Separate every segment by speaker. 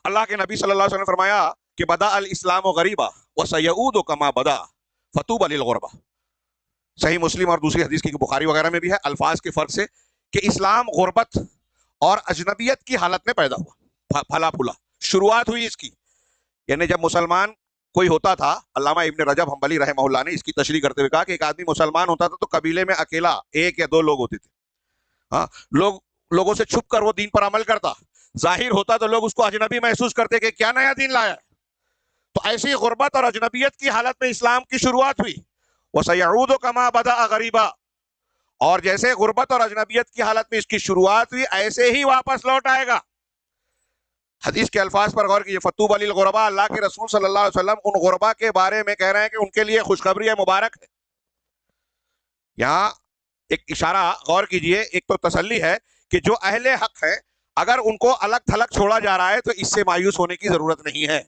Speaker 1: اللہ کے نبی صلی اللہ علیہ وسلم نے فرمایا کہ بدا الاسلام غریبا وسیعود کما بدا فتوبى للغربا. صحیح مسلم اور دوسری حدیث کی بخاری وغیرہ میں بھی ہے الفاظ کے فرق سے کہ اسلام غربت اور اجنبیت کی حالت میں پیدا ہوا، پھلا پھولا شروعات ہوئی اس کی. یعنی جب مسلمان کوئی ہوتا تھا، علامہ ابن رجب حنبلی رحمہ اللہ نے اس کی تشریح کرتے ہوئے کہا کہ ایک آدمی مسلمان ہوتا تھا تو قبیلے میں اکیلا ایک یا دو لوگ ہوتے تھے. ہاں، لوگوں سے چھپ کر وہ دین پر عمل کرتا، ظاہر ہوتا تو لوگ اس کو اجنبی محسوس کرتے کہ کیا نیا دین لایا. تو ایسی غربت اور اجنبیت کی حالت میں اسلام کی شروعات ہوئی. وَسَيَعُودُ كَمَا بَدَأَ غَرِيبًا، اور جیسے غربت اور اجنبیت کی حالت میں اس کی شروعات ہوئی ایسے ہی واپس لوٹ آئے گا. حدیث کے الفاظ پر غور کیجیے. فَطُوبَى لِلْغُرَبَاء، اللہ کے رسول صلی اللہ علیہ وسلم ان غربا کے بارے میں کہہ رہے ہیں کہ ان کے لیے خوشخبری ہے، مبارک ہے. یہاں ایک اشارہ غور کیجیے، ایک تو تسلی ہے کہ جو اہل حق ہے اگر ان کو الگ تھلگ چھوڑا جا رہا ہے تو اس سے مایوس ہونے کی ضرورت نہیں ہے.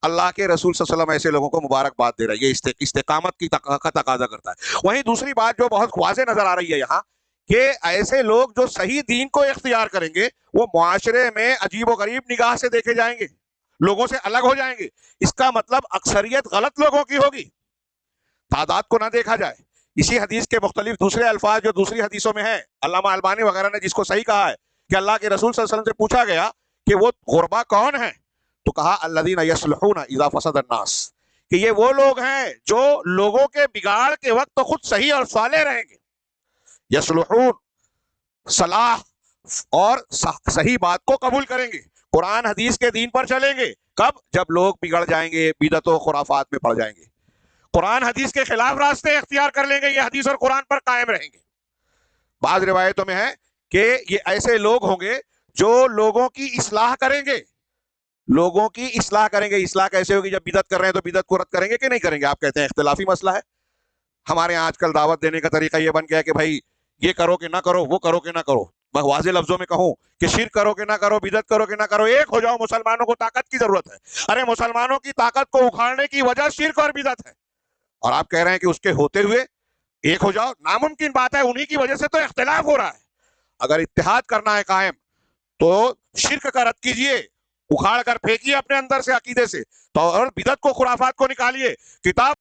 Speaker 1: اللہ کے رسول صلی اللہ علیہ وسلم ایسے لوگوں کو مبارکباد دے رہا ہے، یہ استقامت کی تقاضا کرتا ہے. وہیں دوسری بات جو بہت واضح نظر آ رہی ہے یہاں کہ ایسے لوگ جو صحیح دین کو اختیار کریں گے وہ معاشرے میں عجیب و غریب نگاہ سے دیکھے جائیں گے، لوگوں سے الگ ہو جائیں گے. اس کا مطلب اکثریت غلط لوگوں کی ہوگی، تعداد کو نہ دیکھا جائے. اسی حدیث کے مختلف دوسرے الفاظ جو دوسری حدیثوں میں ہیں، علامہ البانی وغیرہ نے جس کو صحیح کہا ہے کہ اللہ کے رسول صلی اللہ علیہ وسلم سے پوچھا گیا کہ وہ غربا کون ہیں تو کہا الذین یصلحون اذا فسد الناس، کہ یہ وہ لوگ ہیں جو لوگوں کے بگاڑ کے وقت تو خود صحیح اور صالح رہیں گے. یصلحون، صلاح اور صحیح بات کو قبول کریں گے، قرآن حدیث کے دین پر چلیں گے. کب؟ جب لوگ بگڑ جائیں گے، بدعت و خرافات میں پڑ جائیں گے، قرآن حدیث کے خلاف راستے اختیار کر لیں گے، یہ حدیث اور قرآن پر قائم رہیں گے. بعض روایتوں میں ہے کہ یہ ایسے لوگ ہوں گے جو لوگوں کی اصلاح کریں گے، لوگوں کی اصلاح کریں گے. اصلاح کیسے ہوگی؟ جب بدعت کر رہے ہیں تو بدعت کو رد کریں گے کہ نہیں کریں گے؟ آپ کہتے ہیں اختلافی مسئلہ ہے. ہمارے یہاں آج کل دعوت دینے کا طریقہ یہ بن گیا ہے کہ بھائی یہ کرو کہ نہ کرو، وہ کرو کہ نہ کرو. میں واضح لفظوں میں کہوں کہ شرک کرو کہ نہ کرو، بدعت کرو کہ نہ کرو، ایک ہو جاؤ. مسلمانوں کو طاقت کی ضرورت ہے. ارے مسلمانوں کی طاقت کو اکھاڑنے کی وجہ شرک اور بدعت ہے، اور آپ کہہ رہے ہیں کہ اس کے ہوتے ہوئے ایک ہو جاؤ. ناممکن بات ہے، انہی کی وجہ سے تو اختلاف ہو رہا ہے. اگر اتحاد کرنا ہے قائم تو شرک کا رد کیجئے، اکھاڑ کر پھینکیے اپنے اندر سے عقیدے سے، تو اور بدعت کو خرافات کو نکالیے. کتاب